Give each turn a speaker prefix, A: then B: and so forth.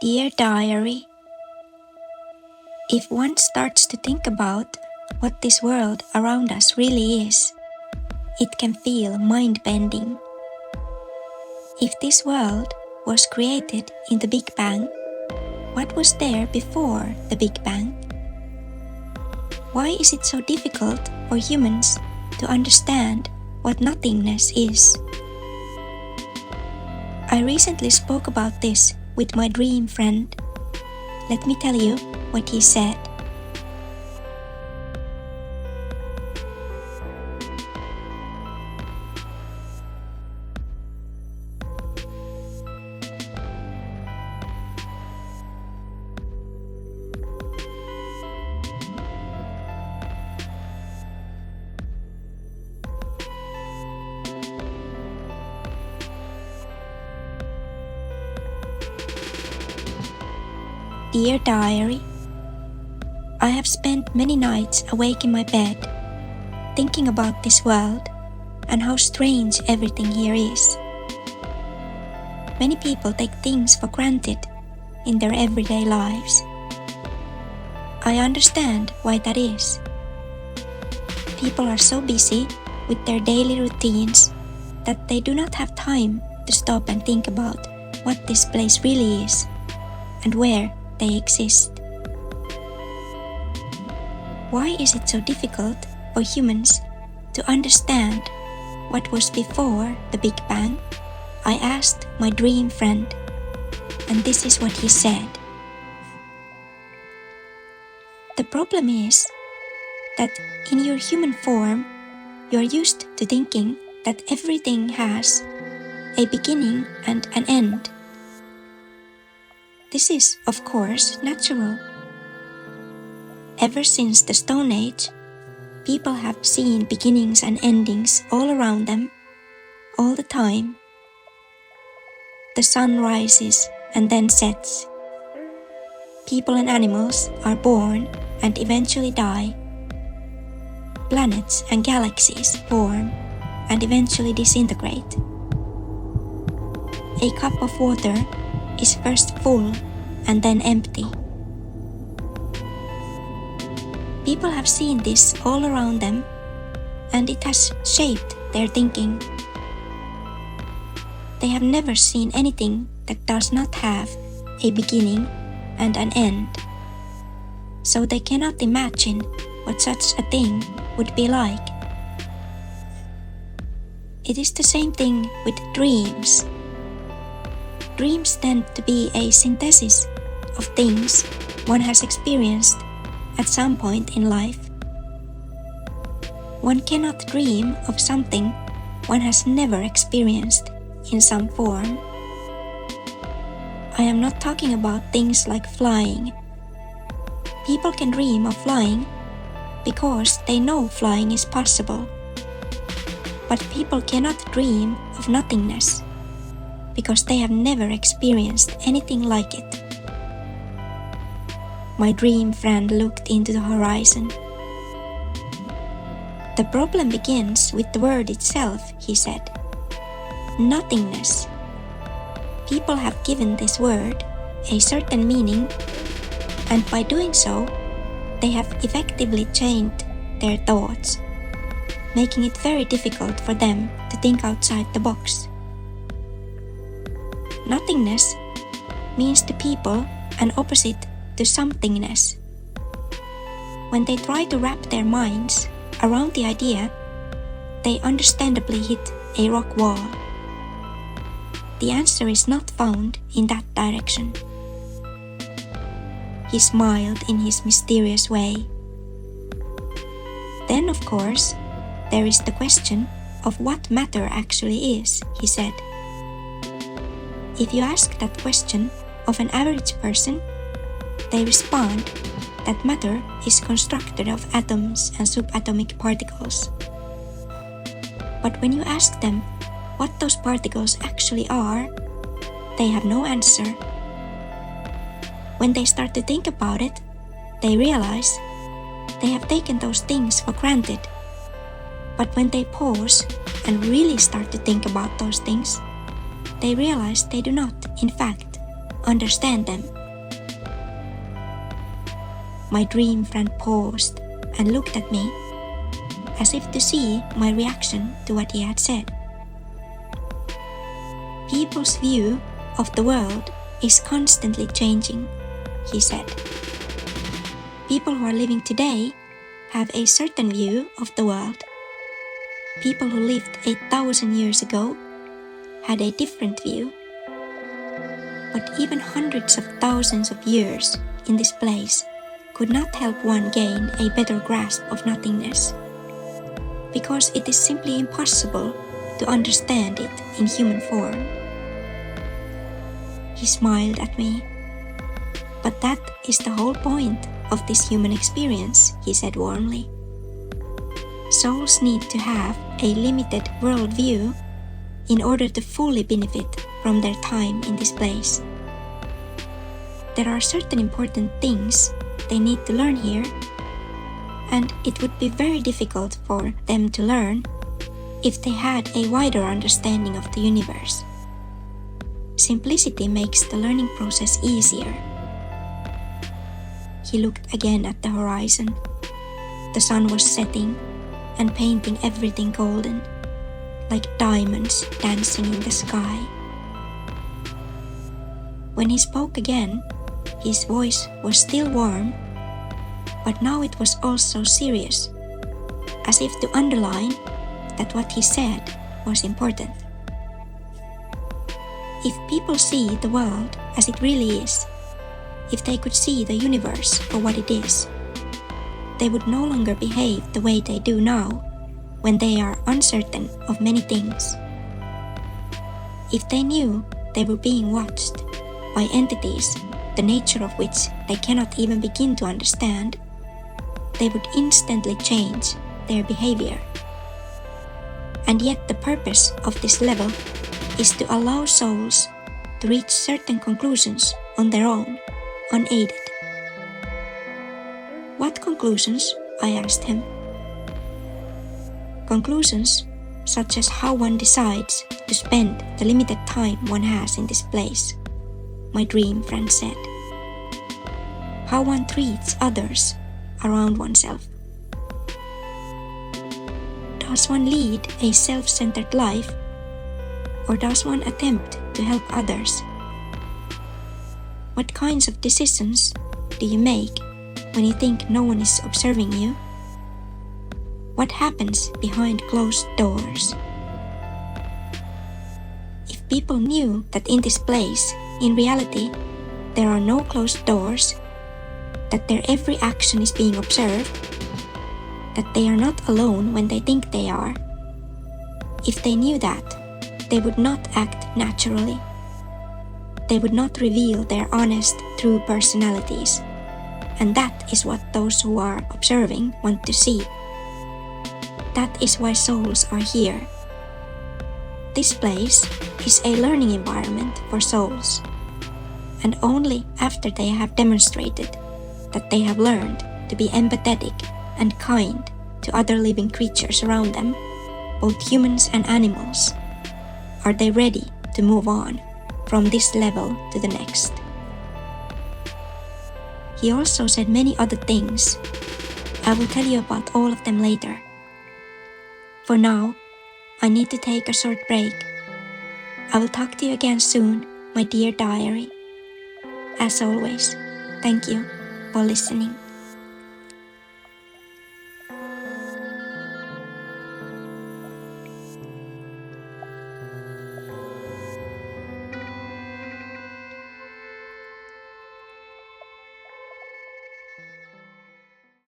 A: Dear Diary, if one starts to think about what this world around us really is, it can feel mind-bending. If this world was created in the Big Bang, what was there before the Big Bang? Why is it so difficult for humans to understand what nothingness is? I recently spoke about this with my dream friend. Let me tell you what he said. Dear Diary, I have spent many nights awake in my bed, thinking about this world and how strange everything here is. Many people take things for granted in their everyday lives. I understand why that is. People are so busy with their daily routines that they do not have time to stop and think about what this place really is and where they exist. Why is it so difficult for humans to understand what was before the Big Bang? I asked my dream friend, and this is what he said. The problem is that in your human form, you are used to thinking that everything has a beginning and an end. This is, of course, natural. Ever since the Stone Age, people have seen beginnings and endings all around them, all the time. The sun rises and then sets. People and animals are born and eventually die. Planets and galaxies form and eventually disintegrate. A cup of water is first full and then empty. People have seen this all around them, and it has shaped their thinking. They have never seen anything that does not have a beginning and an end, so they cannot imagine what such a thing would be like. It is the same thing with dreams. Dreams tend to be a synthesis of things one has experienced at some point in life. One cannot dream of something one has never experienced in some form. I am not talking about things like flying. People can dream of flying because they know flying is possible. But people cannot dream of nothingness because they have never experienced anything like it. My dream friend looked into the horizon. The problem begins with the word itself, he said. Nothingness. People have given this word a certain meaning, and by doing so, they have effectively chained their thoughts, making it very difficult for them to think outside the box. Nothingness means to people an opposite to somethingness. When they try to wrap their minds around the idea, they understandably hit a rock wall. The answer is not found in that direction. He smiled in his mysterious way. Then, of course, there is the question of what matter actually is, he said. If you ask that question of an average person, they respond that matter is constructed of atoms and subatomic particles. But when you ask them what those particles actually are, they have no answer. When they start to think about it, they realize they have taken those things for granted. But when they pause and really start to think about those things, they realize they do not, in fact, understand them My dream friend paused and looked at me, as if to see my reaction to what he had said. People's view of the world is constantly changing, he said. People who are living today have a certain view of the world. People who lived 8,000 years ago had a different view. But even hundreds of thousands of years in this place could not help one gain a better grasp of nothingness, because it is simply impossible to understand it in human form. He smiled at me. But that is the whole point of this human experience, he said warmly. Souls need to have a limited worldview in order to fully benefit from their time in this place. There are certain important things they need to learn here, and it would be very difficult for them to learn if they had a wider understanding of the universe. Simplicity makes the learning process easier. He looked again at the horizon. The sun was setting and painting everything golden, like diamonds dancing in the sky. When he spoke again, his voice was still warm, but now it was also serious, as if to underline that what he said was important. If people see the world as it really is, if they could see the universe for what it is, they would no longer behave the way they do now when they are uncertain of many things. If they knew they were being watched by entities the nature of which they cannot even begin to understand, they would instantly change their behavior. And yet the purpose of this level is to allow souls to reach certain conclusions on their own, unaided. What conclusions? I asked him. Conclusions such as how one decides to spend the limited time one has in this place, my dream friend said. How one treats others around oneself. Does one lead a self-centered life, or does one attempt to help others? What kinds of decisions do you make when you think no one is observing you? What happens behind closed doors? If people knew that in this place, in reality, there are no closed doors, that their every action is being observed, that they are not alone when they think they are, if they knew that, they would not act naturally. They would not reveal their honest, true personalities, and that is what those who are observing want to see. That is why souls are here. This place is a learning environment for souls, and only after they have demonstrated that they have learned to be empathetic and kind to other living creatures around them, both humans and animals, are they ready to move on from this level to the next. He also said many other things. I will tell you about all of them later. For now, I need to take a short break. I will talk to you again soon, my dear diary. As always, thank you for listening.